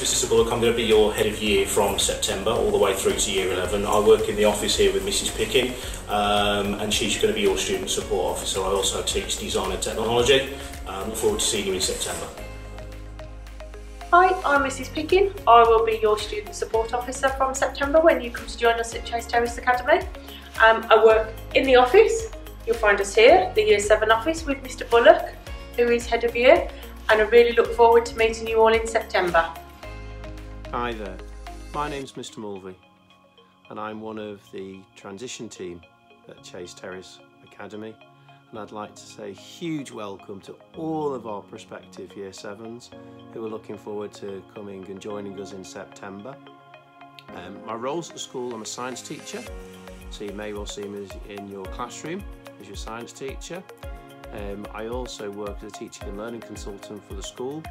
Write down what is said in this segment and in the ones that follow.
Mr Bullock. I'm going to be your head of year from September all the way through to year 11. I work in the office here with Mrs Pickin, and she's going to be your student support officer. I also teach design and technology. Look forward to seeing you in September. Hi, I'm Mrs Pickin. I will be your student support officer from September when you come to join us at Chase Terrace Academy. I work in the office. You'll find us here, the Year 7 office, with Mr Bullock, who is head of year, and I really look forward to meeting you all in September. Hi there, my name's Mr Mulvey, and I'm one of the transition team at Chase Terrace Academy, and I'd like to say a huge welcome to all of our prospective Year 7s who are looking forward to coming and joining us in September. My roles at the school, I'm a science teacher, so you may well see me in your classroom as your science teacher. I also work as a teaching and learning consultant for the school,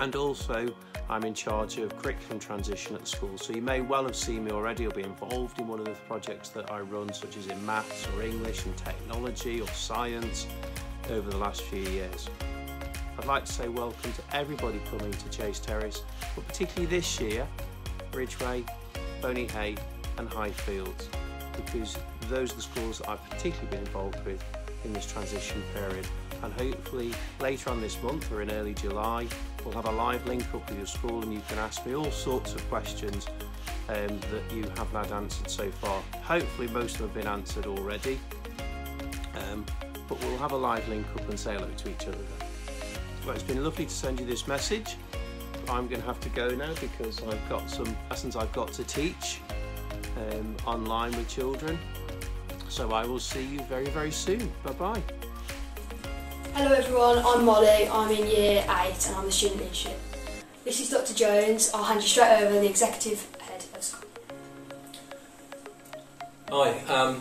and also I'm in charge of curriculum transition at the school, so you may well have seen me already or be involved in one of the projects that I run, such as in maths or English and technology or science over the last few years. I'd like to say welcome to everybody coming to Chase Terrace, but particularly this year, Ridgeway, Boney Hay and Highfields, because those are the schools that I've particularly been involved with in this transition period. And hopefully later on this month or in early July we'll have a live link up with your school and you can ask me all sorts of questions that you haven't had answered so far. Hopefully most of them have been answered already, but we'll have a live link up and say hello to each other then. Well, it's been lovely to send you this message. I'm going to have to go now because I've got some lessons I've got to teach online with children. So I will see you very, very soon. Bye-bye. Hello everyone, I'm Molly, I'm in Year 8 and I'm the Student Leadership. This is Dr Jones, I'll hand you straight over, the Executive Head of School. Hi,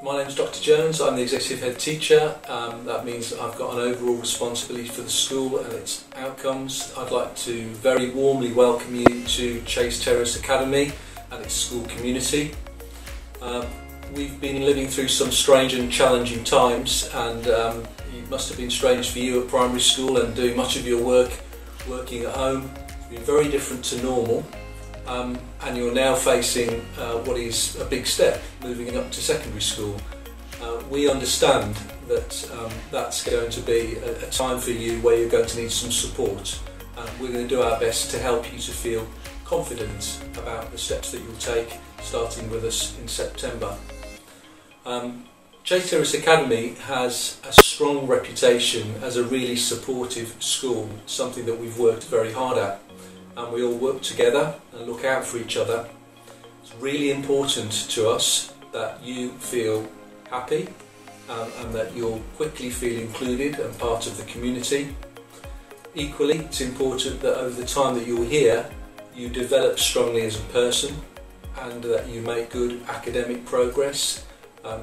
my name is Dr Jones, I'm the Executive Head Teacher. That means that I've got an overall responsibility for the school and its outcomes. I'd like to very warmly welcome you to Chase Terrace Academy and its school community. We've been living through some strange and challenging times, and it must have been strange for you at primary school and doing much of your work working at home. It's been very different to normal, and you're now facing what is a big step, moving up to secondary school. We understand that that's going to be a time for you where you're going to need some support. We're going to do our best to help you to feel confident about the steps that you'll take starting with us in September. Chase Terrace Academy has a strong reputation as a really supportive school, something that we've worked very hard at, and we all work together and look out for each other. It's really important to us that you feel happy and that you'll quickly feel included and part of the community. Equally, it's important that over the time that you're here you develop strongly as a person and that you make good academic progress.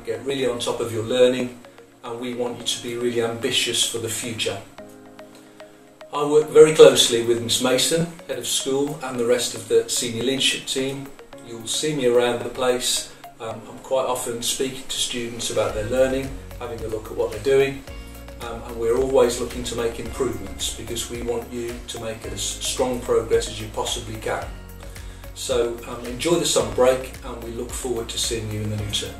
Get really on top of your learning, and we want you to be really ambitious for the future. I work very closely with Miss Mason, head of school, and the rest of the senior leadership team. You'll see me around the place. I'm quite often speaking to students about their learning, having a look at what they're doing, and we're always looking to make improvements because we want you to make as strong progress as you possibly can. So enjoy the summer break, and we look forward to seeing you in the new term.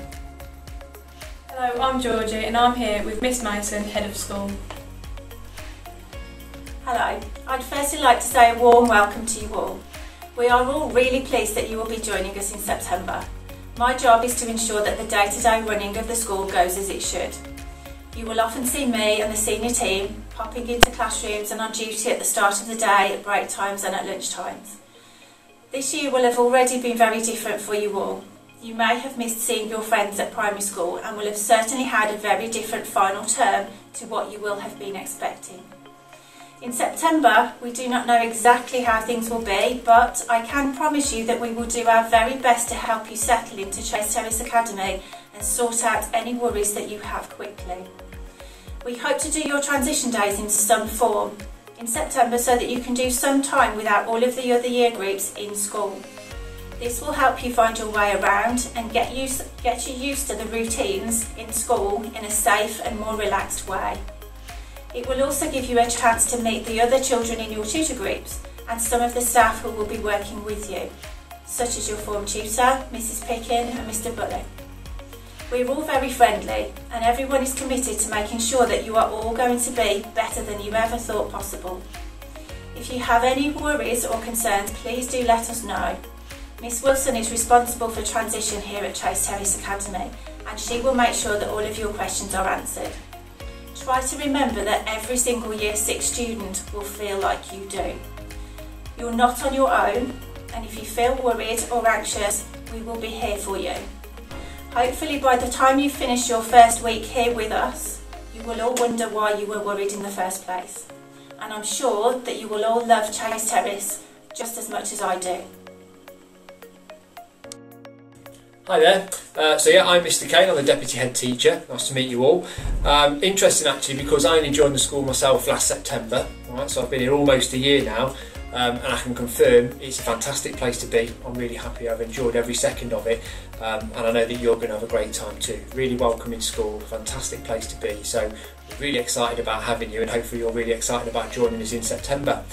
Hello, I'm Georgie and I'm here with Miss Mason, Head of School. Hello, I'd firstly like to say a warm welcome to you all. We are all really pleased that you will be joining us in September. My job is to ensure that the day-to-day running of the school goes as it should. You will often see me and the senior team popping into classrooms and on duty at the start of the day, at break times and at lunch times. This year will have already been very different for you all. You may have missed seeing your friends at primary school and will have certainly had a very different final term to what you will have been expecting. In September, we do not know exactly how things will be, but I can promise you that we will do our very best to help you settle into Chase Terrace Academy and sort out any worries that you have quickly. We hope to do your transition days in some form in September so that you can do some time without all of the other year groups in school. This will help you find your way around and get you used to the routines in school in a safe and more relaxed way. It will also give you a chance to meet the other children in your tutor groups and some of the staff who will be working with you, such as your form tutor, Mrs Pickin and Mr Bullock. We're all very friendly and everyone is committed to making sure that you are all going to be better than you ever thought possible. If you have any worries or concerns, please do let us know. Miss Wilson is responsible for transition here at Terrace Academy and she will make sure that all of your questions are answered. Try to remember that every single Year 6 student will feel like you do. You're not on your own, and if you feel worried or anxious, we will be here for you. Hopefully by the time you finish your first week here with us, you will all wonder why you were worried in the first place. And I'm sure that you will all love Terrace just as much as I do. Hi there, I'm Mr Cain, I'm the Deputy Head Teacher, nice to meet you all. Interesting actually because I only joined the school myself last September, right, so I've been here almost a year now, and I can confirm it's a fantastic place to be. I'm really happy, I've enjoyed every second of it, and I know that you're going to have a great time too. Really welcoming school, fantastic place to be, so we're really excited about having you and hopefully you're really excited about joining us in September.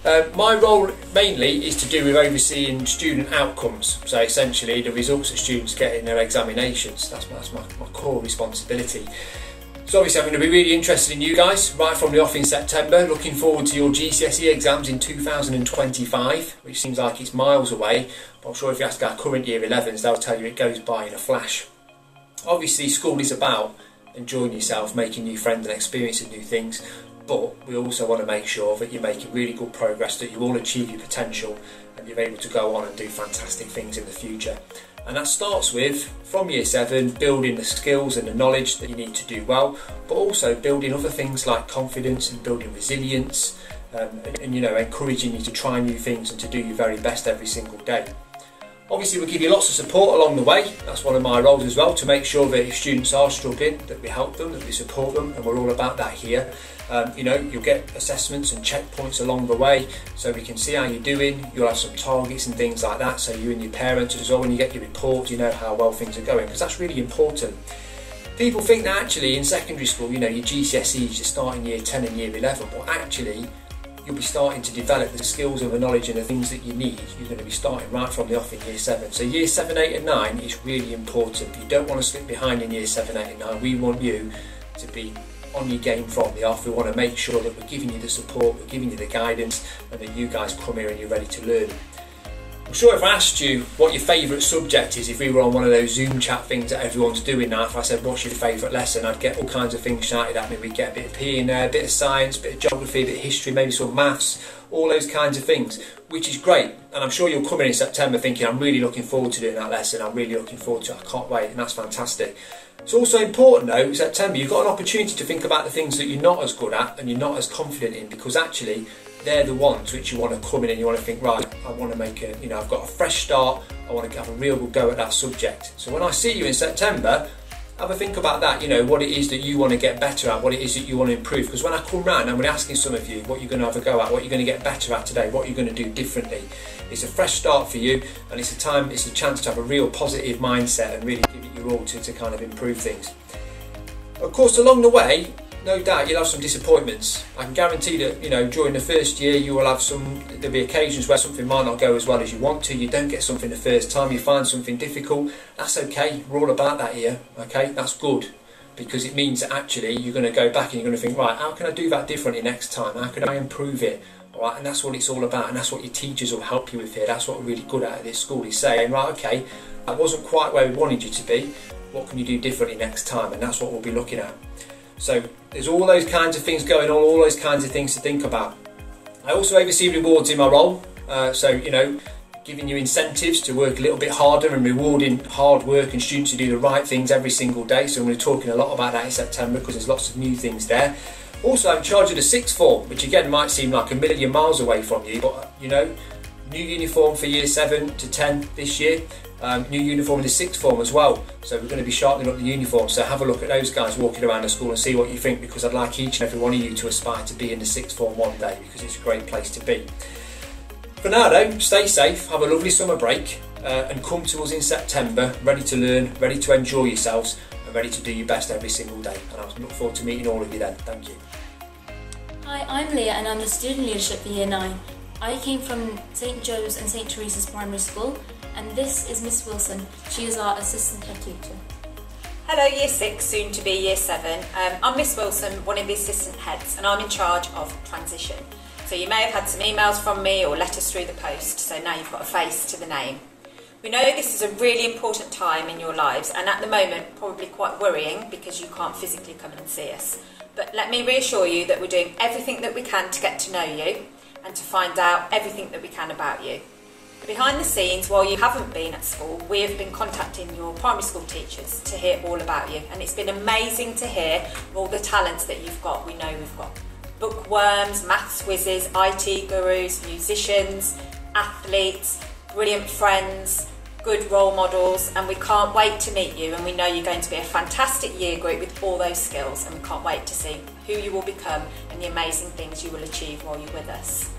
My role mainly is to do with overseeing student outcomes, so essentially the results that students get in their examinations. That's my core responsibility. So obviously I'm going to be really interested in you guys right from the off in September, looking forward to your GCSE exams in 2025, which seems like it's miles away, but I'm sure if you ask our current Year 11s they'll tell you it goes by in a flash. Obviously school is about enjoying yourself, making new friends and experiencing new things, but we also want to make sure that you're making really good progress, that you all achieve your potential and you're able to go on and do fantastic things in the future. And that starts with, from Year 7, building the skills and the knowledge that you need to do well, but also building other things like confidence and building resilience, and you know, encouraging you to try new things and to do your very best every single day. Obviously we'll give you lots of support along the way, that's one of my roles as well, to make sure that if students are struggling, that we help them, that we support them, and we're all about that here. You know, you'll get assessments and checkpoints along the way so we can see how you're doing. You'll have some targets and things like that, so you and your parents as well, when you get your report, you know how well things are going, because that's really important. People think that actually in secondary school, you know, your GCSEs, you're starting Year 10 and Year 11, but actually you'll be starting to develop the skills and the knowledge and the things that you need. You're going to be starting right from the off in Year 7. So Year 7, 8 and 9 is really important. You don't want to slip behind in Year 7, 8 and 9. We want you to be on your game from the off. We want to make sure that we're giving you the support, we're giving you the guidance, and that you guys come here and you're ready to learn. I'm sure if I asked you what your favourite subject is, if we were on one of those Zoom chat things that everyone's doing now, if I said what's your favourite lesson, I'd get all kinds of things shouted at me. We'd get a bit of PE in there, a bit of science, a bit of geography, a bit of history, maybe some maths, all those kinds of things, which is great. And I'm sure you'll come in September thinking, I'm really looking forward to doing that lesson, I'm really looking forward to it, I can't wait, and that's fantastic. It's also important though, in September, you've got an opportunity to think about the things that you're not as good at and you're not as confident in, because actually they're the ones which you want to come in and you want to think, right, I want to make a, you know, I've got a fresh start, I want to have a real good go at that subject. So when I see you in September, have a think about that, you know, what it is that you want to get better at, what it is that you want to improve. Because when I come round, I'm going to be asking some of you what you're going to have a go at, what you're going to get better at today, what you're going to do differently. It's a fresh start for you, and it's a chance to have a real positive mindset and really give it your all to kind of improve things. Of course, along the way, no doubt you'll have some disappointments. I can guarantee that, you know, during the first year you will have there'll be occasions where something might not go as well as you want to, you don't get something the first time, you find something difficult. That's okay, we're all about that here, okay? That's good, because it means that actually you're going to go back and you're going to think, right, how can I do that differently next time? How can I improve it? Alright, and that's what it's all about, and that's what your teachers will help you with here. That's what we're really good at this school, is saying, right, okay, that wasn't quite where we wanted you to be, what can you do differently next time? And that's what we'll be looking at. So there's all those kinds of things going on, all those kinds of things to think about. I also oversee rewards in my role, so you know, giving you incentives to work a little bit harder and rewarding hard work and students who do the right things every single day. So I'm going to be talking a lot about that in September because there's lots of new things there. Also, I'm in charge of the sixth form, which again might seem like a million miles away from you, but you know, new uniform for Year 7 to 10 this year. New uniform in the sixth form as well, so we're going to be sharpening up the uniform, so have a look at those guys walking around the school and see what you think, because I'd like each and every one of you to aspire to be in the sixth form one day, because it's a great place to be. For now though, stay safe, have a lovely summer break, and come to us in September ready to learn, ready to enjoy yourselves, and ready to do your best every single day. And I look forward to meeting all of you then. Thank you. Hi, I'm Leah and I'm the Student Leadership for Year 9. I came from St Joe's and St Teresa's Primary School, and this is Miss Wilson. She is our assistant head teacher. Hello Year 6, soon to be Year 7. I'm Miss Wilson, one of the assistant heads, and I'm in charge of transition. So you may have had some emails from me or letters through the post, so now you've got a face to the name. We know this is a really important time in your lives, and at the moment probably quite worrying because you can't physically come and see us. But let me reassure you that we're doing everything that we can to get to know you and to find out everything that we can about you. Behind the scenes, while you haven't been at school, we have been contacting your primary school teachers to hear all about you, and it's been amazing to hear all the talents that you've got. We know we've got bookworms, maths whizzes, IT gurus, musicians, athletes, brilliant friends, good role models, and we can't wait to meet you, and we know you're going to be a fantastic year group with all those skills, and we can't wait to see who you will become and the amazing things you will achieve while you're with us.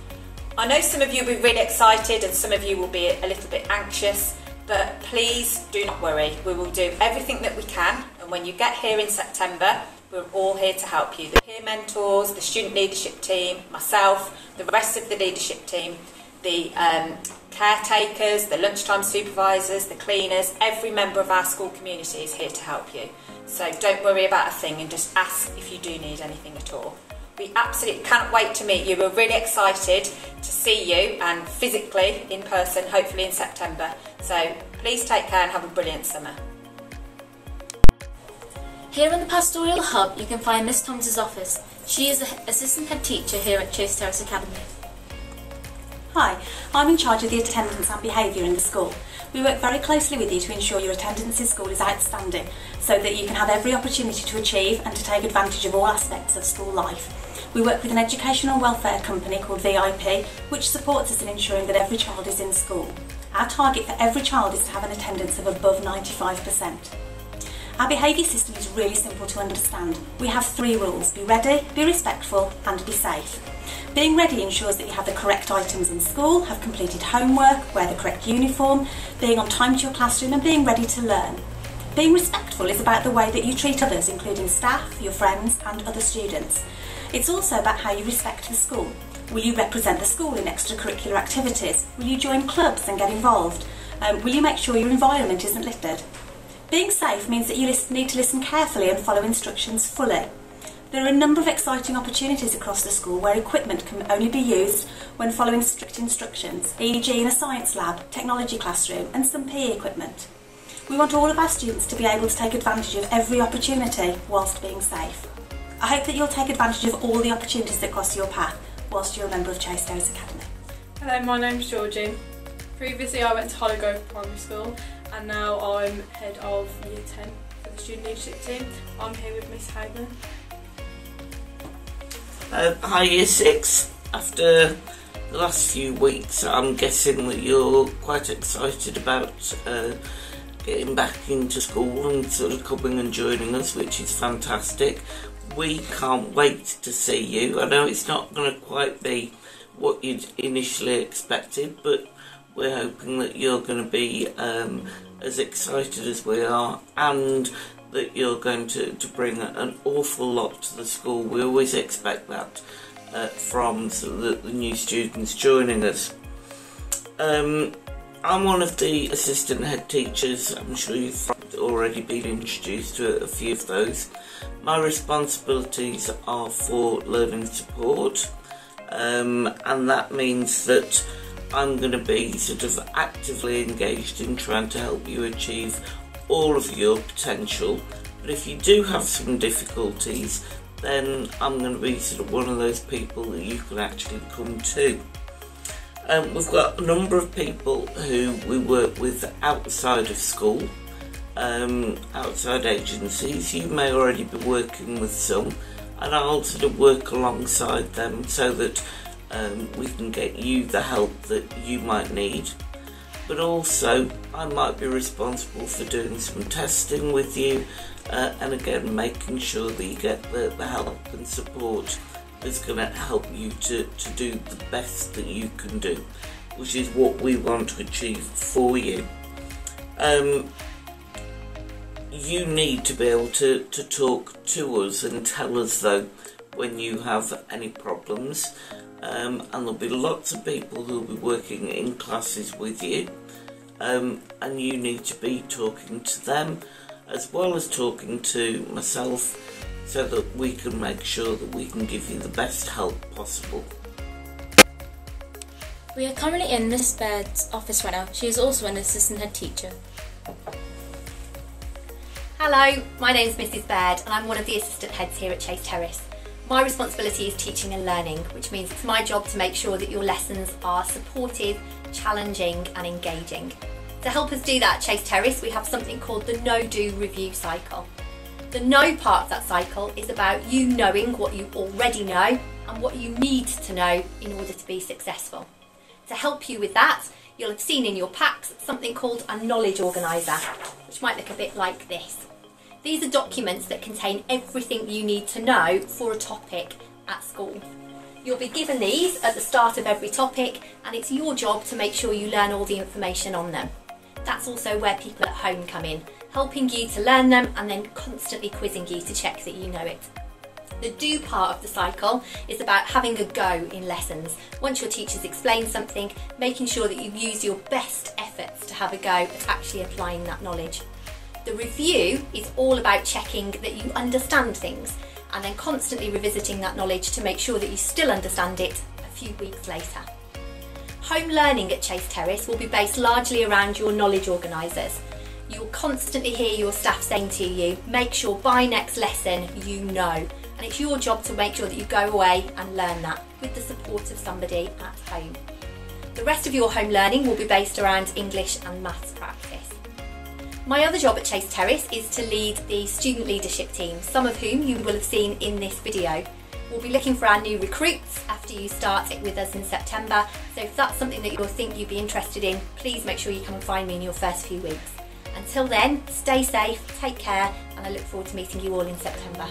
I know some of you will be really excited and some of you will be a little bit anxious, but please do not worry. We will do everything that we can, and when you get here in September, we're all here to help you. The peer mentors, the student leadership team, myself, the rest of the leadership team, the caretakers, the lunchtime supervisors, the cleaners, every member of our school community is here to help you. So don't worry about a thing and just ask if you do need anything at all. We absolutely can't wait to meet you. We're really excited to see you, and physically in person, hopefully in September. So please take care and have a brilliant summer. Here in the Pastoral Hub you can find Miss Thomas's office. She is the assistant head teacher here at Chase Terrace Academy. Hi, I'm in charge of the attendance and behaviour in the school. We work very closely with you to ensure your attendance in school is outstanding, so that you can have every opportunity to achieve and to take advantage of all aspects of school life. We work with an educational welfare company called VIP, which supports us in ensuring that every child is in school. Our target for every child is to have an attendance of above 95%. Our behaviour system is really simple to understand. We have 3 rules: be ready, be respectful and be safe. Being ready ensures that you have the correct items in school, have completed homework, wear the correct uniform, being on time to your classroom and being ready to learn. Being respectful is about the way that you treat others, including staff, your friends and other students. It's also about how you respect the school. Will you represent the school in extracurricular activities? Will you join clubs and get involved? Will you make sure your environment isn't littered? Being safe means that you need to listen carefully and follow instructions fully. There are a number of exciting opportunities across the school where equipment can only be used when following strict instructions, e.g. in a science lab, technology classroom and some PE equipment. We want all of our students to be able to take advantage of every opportunity whilst being safe. I hope that you'll take advantage of all the opportunities that cross your path whilst you're a member of Chase Terrace Academy. Hello, my name's Georgie. Previously I went to Hollow Grove Primary School, and now I'm head of Year 10 for the student leadership team. I'm here with Miss Hayburn. Hi Year 6. After the last few weeks I'm guessing that you're quite excited about getting back into school and sort of coming and joining us, which is fantastic. We can't wait to see you. I know it's not going to quite be what you'd initially expected, but we're hoping that you're going to be as excited as we are, and that you're going to bring an awful lot to the school. We always expect that from sort of the new students joining us. I'm one of the assistant head teachers. I'm sure you've already been introduced to a few of those. My responsibilities are for learning support, and that means that I'm going to be sort of actively engaged in trying to help you achieve all of your potential. But if you do have some difficulties, then I'm going to be sort of one of those people that you can actually come to. We've got a number of people who we work with outside of school, outside agencies. You may already be working with some, and I'll sort of work alongside them so that we can get you the help that you might need. But also I might be responsible for doing some testing with you, and again making sure that you get the help and support that's going to help you to do the best that you can do, which is what we want to achieve for you. You need to be able to talk to us and tell us though when you have any problems. and there'll be lots of people who'll be working in classes with you, and you need to be talking to them as well as talking to myself, so that we can make sure that we can give you the best help possible. We are currently in Miss Baird's office right now. She is also an assistant head teacher. Hello, my name is Mrs. Baird and I'm one of the assistant heads here at Chase Terrace. My responsibility is teaching and learning, which means it's my job to make sure that your lessons are supportive, challenging and engaging. To help us do that at Chase Terrace, we have something called the No-Do review cycle. The no part of that cycle is about you knowing what you already know and what you need to know in order to be successful. To help you with that, you'll have seen in your packs something called a knowledge organiser, which might look a bit like this. These are documents that contain everything you need to know for a topic at school. You'll be given these at the start of every topic, and it's your job to make sure you learn all the information on them. That's also where people at home come in, helping you to learn them and then constantly quizzing you to check that you know it. The do part of the cycle is about having a go in lessons. Once your teachers explain something, making sure that you use your best efforts to have a go at actually applying that knowledge. The review is all about checking that you understand things and then constantly revisiting that knowledge to make sure that you still understand it a few weeks later. Home learning at Chase Terrace will be based largely around your knowledge organisers. You'll constantly hear your staff saying to you, make sure by next lesson you know. And it's your job to make sure that you go away and learn that with the support of somebody at home. The rest of your home learning will be based around English and maths practice. My other job at Chase Terrace is to lead the student leadership team, some of whom you will have seen in this video. We'll be looking for our new recruits after you start it with us in September, so if that's something that you think you'd be interested in, please make sure you come and find me in your first few weeks. Until then, stay safe, take care, and I look forward to meeting you all in September.